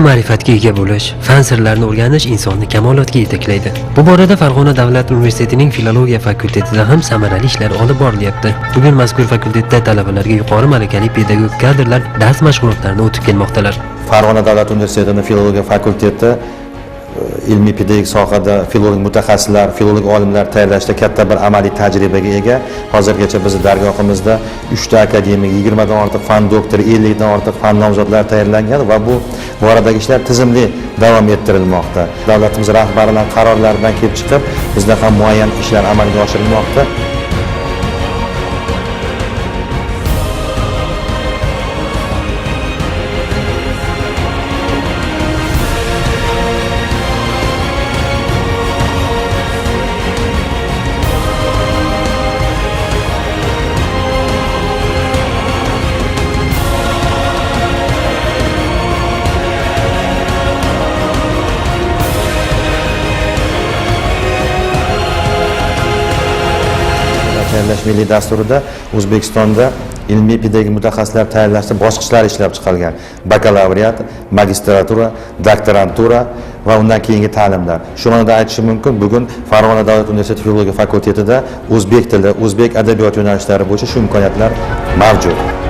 ma'rifatga ega bo'lish, fan sirlarini o'rganish insonni kamolotga yetaklaydi. Bu borada Farg'ona davlat universitetining filologiya fakultetida ham samarali ishlar olib borilyapti. Bugun mazkur fakultetda talabalarga yuqori malakali pedagog kadrlar dars mashg'ulotlarini o'tib kelmoqdalar. Farg'ona davlat universitetining filologiya fakulteti ilmiy pedagogik sohada filolog mutaxassislar, filolog olimlar tayyorlashda katta bir amaliy tajribaga ega. Hozirgacha bizning dargohimizda 3 ta akademik, 20 dan ortiq fan doktori, 50 dan ortiq fan nomzodlari tayyorlangan va bu boradagi ishlar tizimli davom ettirilmoqda. Davlatimiz rahbarining qarorlaridan kelib chiqib, bizda ham muayyan ishlar amalga oshirilmoqda. Tayyorlash milliy dasturida O'zbekistonda ilmiy pedagogik mutaxassislar tayyorlashda bosqichlari ishlab chiqilgan. Bakalavriat, magistratura, doktorantura va undan keyingi ta'limlar. Shu ma'noda aytishim mumkin, bugun Farg'ona davlat universiteti filologiya fakultetida o'zbek tili, o'zbek adabiyot yo'nalishlari bo'yicha shu imkoniyatlar mavjud.